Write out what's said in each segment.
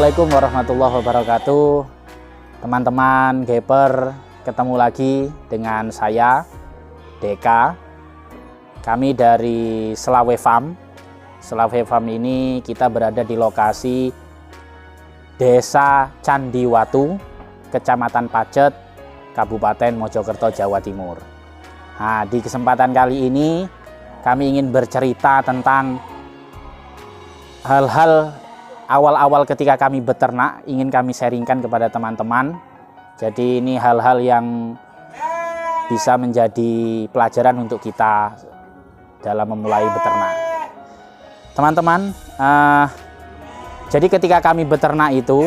Assalamualaikum warahmatullahi wabarakatuh. Teman-teman Gaper, ketemu lagi dengan saya Deka. Kami dari Selawe Farm. Selawe Farm ini kita berada di lokasi Desa Candiwatu, Kecamatan Pacet, Kabupaten Mojokerto, Jawa Timur. Nah, di kesempatan kali ini kami ingin bercerita tentang hal-hal awal-awal ketika kami beternak, ingin kami sharingkan kepada teman-teman. Jadi ini hal-hal yang bisa menjadi pelajaran untuk kita dalam memulai beternak. Teman-teman, jadi ketika kami beternak itu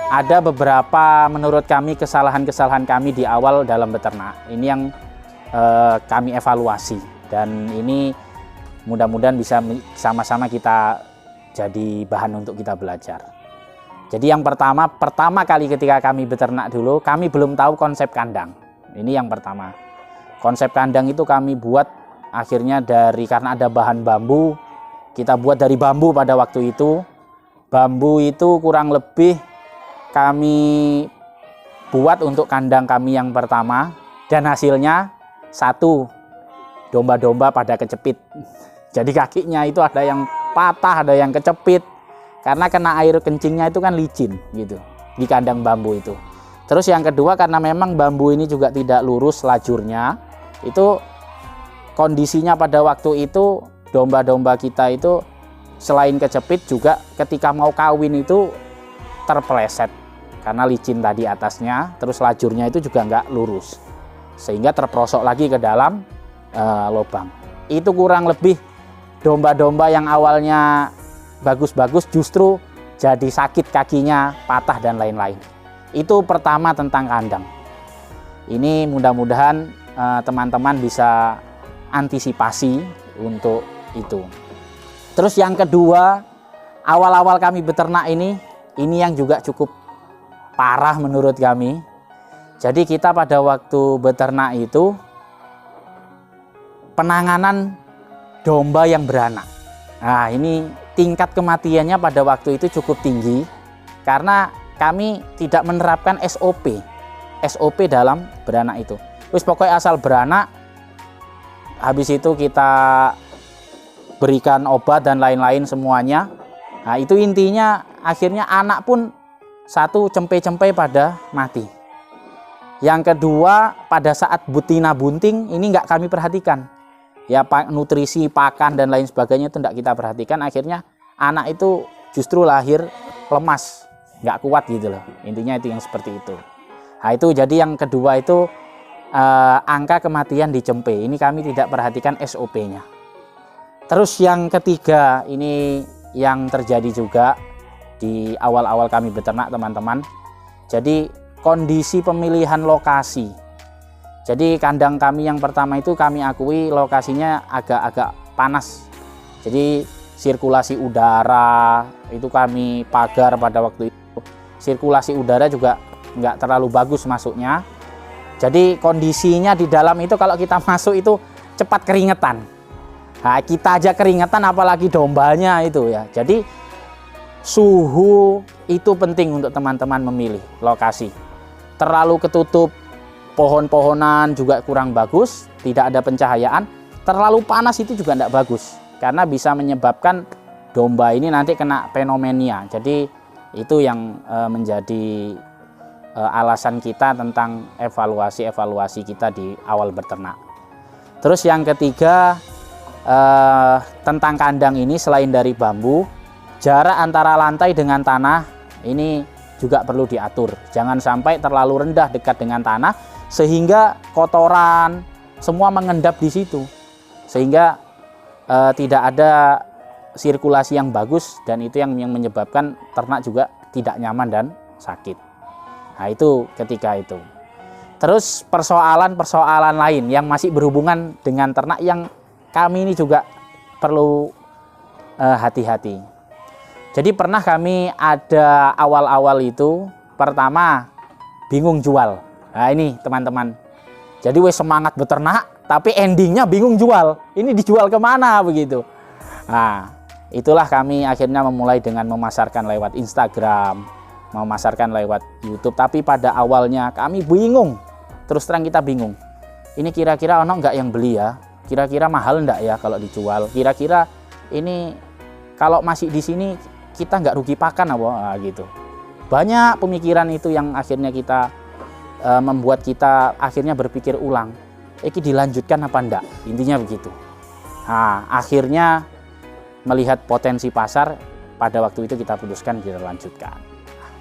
ada beberapa menurut kami kesalahan-kesalahan kami di awal dalam beternak. Ini yang kami evaluasi, dan ini mudah-mudahan bisa sama-sama kita jadi bahan untuk kita belajar. Jadi yang pertama kali ketika kami beternak dulu, kami belum tahu konsep kandang. Ini yang pertama. Konsep kandang itu kami buat akhirnya karena ada bahan bambu, kita buat dari bambu pada waktu itu. Bambu itu kurang lebih kami buat untuk kandang kami yang pertama, dan hasilnya satu, domba-domba pada kecepit. Jadi kakinya itu ada yang patah, ada yang kecepit karena kena air kencingnya itu kan licin gitu di kandang bambu itu. Terus yang kedua, karena memang bambu ini juga tidak lurus lajurnya, itu kondisinya pada waktu itu domba-domba kita itu selain kecepit juga ketika mau kawin itu terpeleset karena licin tadi atasnya, terus lajurnya itu juga nggak lurus sehingga terprosok lagi ke dalam lubang. Itu kurang lebih domba-domba yang awalnya bagus-bagus justru jadi sakit kakinya, patah dan lain-lain. Itu pertama tentang kandang. Ini mudah-mudahan teman-teman bisa antisipasi untuk itu. Terus yang kedua, awal-awal kami beternak ini yang juga cukup parah menurut kami. Jadi kita pada waktu beternak itu penanganan domba yang beranak. Nah, ini tingkat kematiannya pada waktu itu cukup tinggi karena kami tidak menerapkan SOP dalam beranak itu. Terus pokoknya asal beranak, habis itu kita berikan obat dan lain-lain semuanya. Nah, itu intinya akhirnya anak pun satu cempe-cempe pada mati. Yang kedua, pada saat betina bunting ini nggak kami perhatikan. Ya, nutrisi, pakan dan lain sebagainya itu tidak kita perhatikan. Akhirnya anak itu justru lahir lemas, nggak kuat gitu loh. Intinya itu yang seperti itu. Nah, itu jadi yang kedua itu angka kematian di cempe. Ini kami tidak perhatikan SOP-nya. Terus yang ketiga, ini yang terjadi juga di awal-awal kami beternak, teman-teman. Jadi kondisi pemilihan lokasi. Jadi kandang kami yang pertama itu kami akui lokasinya agak-agak panas. Jadi sirkulasi udara itu kami pagar pada waktu itu. Sirkulasi udara juga nggak terlalu bagus masuknya. Jadi kondisinya di dalam itu kalau kita masuk itu cepat keringetan. Nah, kita aja keringetan apalagi dombanya itu ya. Jadi suhu itu penting untuk teman-teman memilih lokasi. Terlalu ketutup pohon-pohonan juga kurang bagus, tidak ada pencahayaan. Terlalu panas itu juga tidak bagus karena bisa menyebabkan domba ini nanti kena pneumonia. Jadi itu yang menjadi alasan kita tentang evaluasi kita di awal beternak. Terus yang ketiga, tentang kandang ini selain dari bambu, jarak antara lantai dengan tanah ini juga perlu diatur. Jangan sampai terlalu rendah dekat dengan tanah sehingga kotoran semua mengendap di situ, sehingga tidak ada sirkulasi yang bagus, dan itu yang menyebabkan ternak juga tidak nyaman dan sakit. Nah, itu ketika itu. Terus persoalan lain yang masih berhubungan dengan ternak yang kami ini juga perlu hati-hati. Jadi pernah kami ada awal-awal itu, pertama bingung jual. Nah ini teman-teman, jadi wes semangat beternak tapi endingnya bingung jual. Ini dijual kemana begitu. Nah itulah kami akhirnya memulai dengan memasarkan lewat Instagram, memasarkan lewat YouTube. Tapi pada awalnya kami bingung, terus terang kita bingung. Ini kira-kira ono nggak yang beli ya? Kira-kira mahal enggak ya kalau dijual? Kira-kira ini kalau masih di sini kita nggak rugi pakan apa? Nah, gitu. Banyak pemikiran itu yang akhirnya kita membuat kita akhirnya berpikir ulang. Ini dilanjutkan apa enggak? Intinya begitu. Nah, akhirnya melihat potensi pasar, pada waktu itu kita putuskan kita lanjutkan.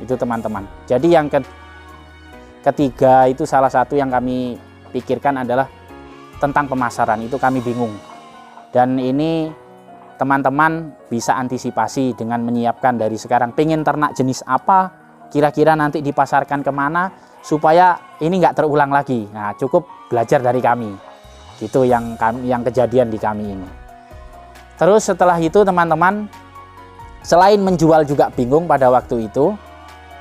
Itu teman-teman. Jadi yang ketiga itu salah satu yang kami pikirkan adalah tentang pemasaran. Itu kami bingung. Dan ini teman-teman bisa antisipasi dengan menyiapkan dari sekarang. Pengen ternak jenis apa, kira-kira nanti dipasarkan kemana, supaya ini nggak terulang lagi. Nah, cukup belajar dari kami. Itu yang kejadian di kami ini. Terus setelah itu teman-teman, selain menjual juga bingung pada waktu itu,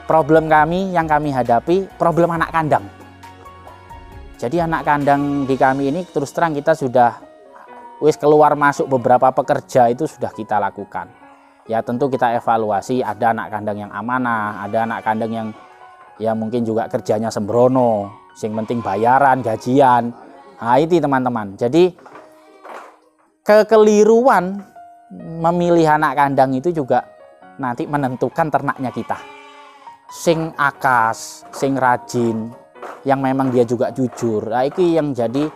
problem kami yang kami hadapi, problem anak kandang. Jadi anak kandang di kami ini terus terang kita sudah keluar masuk beberapa pekerja itu sudah kita lakukan. Ya tentu kita evaluasi, ada anak kandang yang amanah, ada anak kandang yang ya mungkin juga kerjanya sembrono, yang penting bayaran, gajian. Nah itu teman-teman. Jadi kekeliruan memilih anak kandang itu juga nanti menentukan ternaknya kita. Sing akas, sing rajin, yang memang dia juga jujur. Nah, itu yang jadi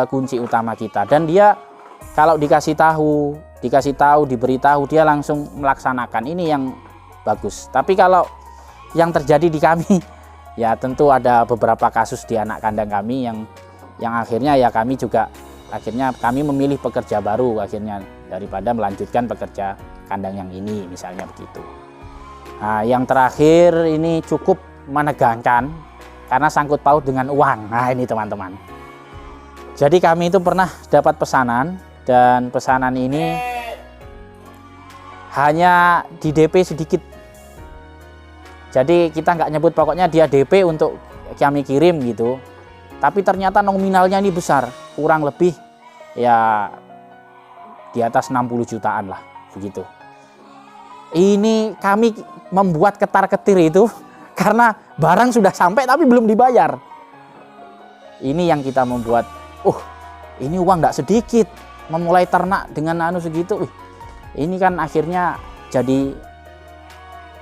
kunci utama kita. Dan dia kalau dikasih tahu, diberitahu, dia langsung melaksanakan. Ini yang bagus. Tapi kalau yang terjadi di kami, ya tentu ada beberapa kasus di anak kandang kami yang akhirnya ya kami juga akhirnya kami memilih pekerja baru akhirnya daripada melanjutkan pekerja kandang yang ini, misalnya begitu. Nah, yang terakhir ini cukup menegangkan karena sangkut paut dengan uang. Nah, ini teman-teman. Jadi kami itu pernah dapat pesanan dan pesanan ini hanya di DP sedikit. Jadi kita nggak nyebut, pokoknya dia DP untuk kami kirim gitu. Tapi ternyata nominalnya ini besar, kurang lebih ya di atas 60 jutaan lah begitu. Ini kami membuat ketar-ketir itu karena barang sudah sampai tapi belum dibayar. Ini yang kita membuat, ini uang tidak sedikit, memulai ternak dengan segitu. Ini kan akhirnya jadi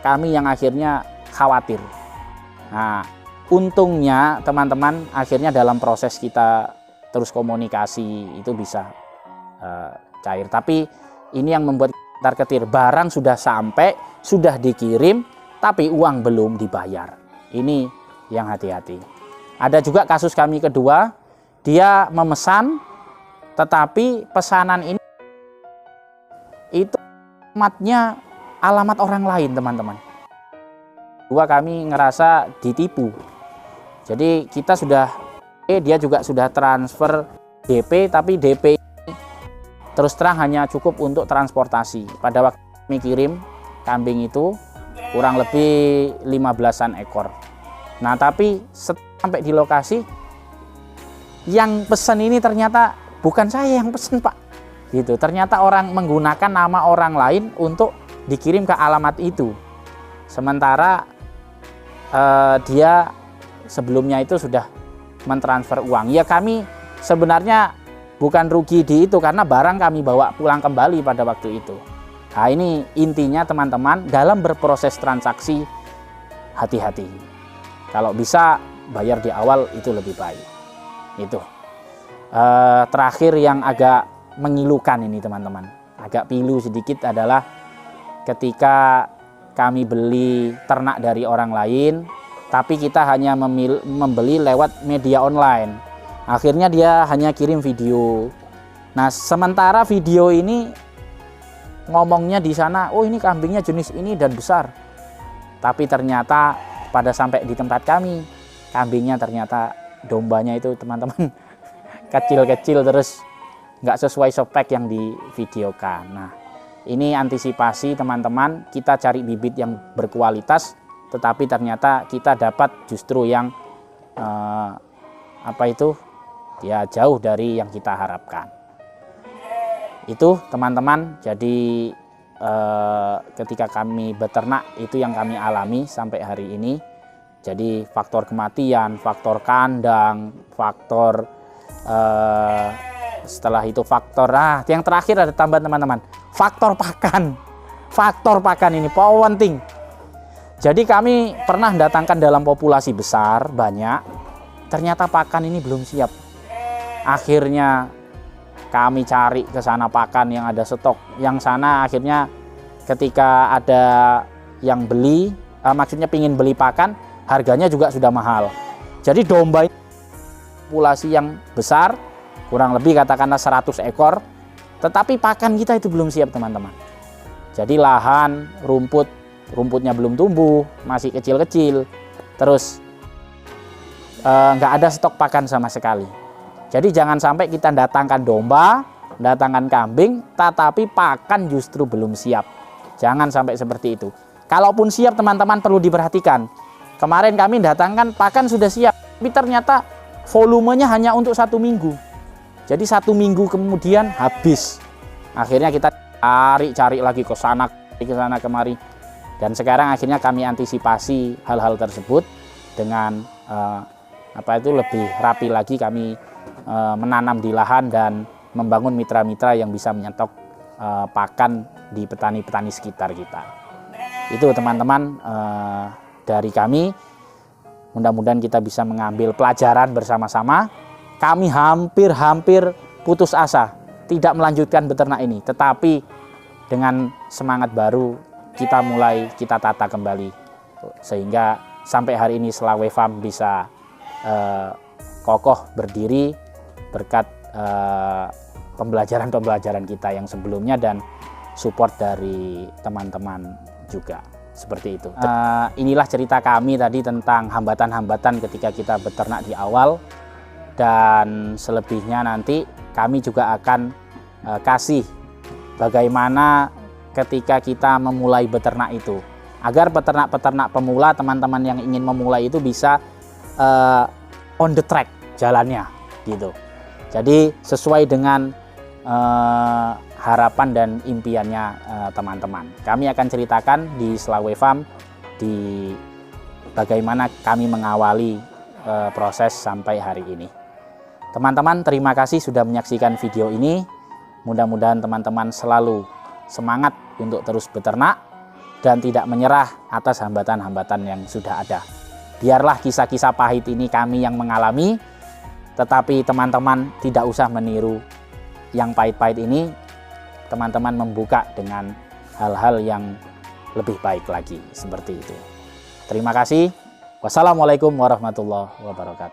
kami yang akhirnya khawatir. Nah, untungnya teman-teman akhirnya dalam proses kita terus komunikasi itu bisa cair. Tapi ini yang membuat ketar-ketir, barang sudah sampai, sudah dikirim, tapi uang belum dibayar. Ini yang hati-hati. Ada juga kasus kami kedua, dia memesan, tetapi pesanan ini itu alamat orang lain teman-teman. Dua kami ngerasa ditipu. Jadi kita dia juga sudah transfer DP, tapi DP terus terang hanya cukup untuk transportasi. Pada waktu kami kirim kambing itu kurang lebih 15-an ekor. Nah, tapi sampai di lokasi yang pesan ini ternyata bukan saya yang pesan, Pak. Gitu. Ternyata orang menggunakan nama orang lain untuk dikirim ke alamat itu. Sementara dia sebelumnya itu sudah mentransfer uang. Ya kami sebenarnya bukan rugi di itu karena barang kami bawa pulang kembali pada waktu itu. Nah, ini intinya teman-teman, dalam berproses transaksi hati-hati. Kalau bisa bayar di awal itu lebih baik. Itu. Terakhir yang agak mengilukan ini teman-teman, agak pilu sedikit adalah ketika kami beli ternak dari orang lain, tapi kita hanya membeli lewat media online. Akhirnya dia hanya kirim video. Nah, sementara video ini ngomongnya di sana, ini kambingnya jenis ini dan besar. Tapi ternyata pada sampai di tempat kami, kambingnya ternyata dombanya itu teman-teman kecil-kecil, terus nggak sesuai spek yang divideokan. Nah, ini antisipasi teman-teman, kita cari bibit yang berkualitas, tetapi ternyata kita dapat justru yang jauh dari yang kita harapkan. Itu teman-teman, jadi ketika kami beternak itu yang kami alami sampai hari ini. Jadi faktor kematian, faktor kandang, faktor setelah itu faktor yang terakhir ada tambahan teman-teman, faktor pakan. Faktor pakan ini penting. Jadi kami pernah datangkan dalam populasi besar banyak, ternyata pakan ini belum siap. Akhirnya kami cari ke sana pakan yang ada stok, yang sana akhirnya ketika ada yang beli, maksudnya pingin beli pakan, harganya juga sudah mahal. Jadi domba populasi yang besar, kurang lebih katakanlah 100 ekor, tetapi pakan kita itu belum siap teman-teman. Jadi lahan, rumputnya belum tumbuh, masih kecil-kecil, terus nggak ada stok pakan sama sekali. Jadi jangan sampai kita datangkan domba, datangkan kambing, tetapi pakan justru belum siap. Jangan sampai seperti itu. Kalaupun siap teman-teman perlu diperhatikan. Kemarin kami datangkan pakan sudah siap, tapi ternyata volumenya hanya untuk 1 minggu. Jadi 1 minggu kemudian habis. Akhirnya kita cari lagi ke sana kemari. Dan sekarang akhirnya kami antisipasi hal-hal tersebut dengan lebih rapi lagi kami menanam di lahan dan membangun mitra-mitra yang bisa menyetok pakan di petani-petani sekitar kita. Itu teman-teman dari kami. Mudah-mudahan kita bisa mengambil pelajaran bersama-sama. Kami hampir putus asa tidak melanjutkan beternak ini, tetapi dengan semangat baru kita tata kembali sehingga sampai hari ini Slawe Farm bisa kokoh berdiri berkat pembelajaran kita yang sebelumnya dan support dari teman-teman juga seperti itu. Inilah cerita kami tadi tentang hambatan-hambatan ketika kita beternak di awal, dan selebihnya nanti kami juga akan kasih bagaimana ketika kita memulai beternak itu, agar peternak-peternak pemula, teman-teman yang ingin memulai itu bisa on the track jalannya gitu. Jadi sesuai dengan harapan dan impiannya teman-teman. Kami akan ceritakan di Slawe Farm di bagaimana kami mengawali proses sampai hari ini. Teman-teman, terima kasih sudah menyaksikan video ini. Mudah-mudahan teman-teman selalu semangat untuk terus beternak dan tidak menyerah atas hambatan-hambatan yang sudah ada. Biarlah kisah-kisah pahit ini kami yang mengalami, tetapi teman-teman tidak usah meniru yang pahit-pahit ini. Teman-teman membuka dengan hal-hal yang lebih baik lagi seperti itu. Terima kasih. Wassalamualaikum warahmatullahi wabarakatuh.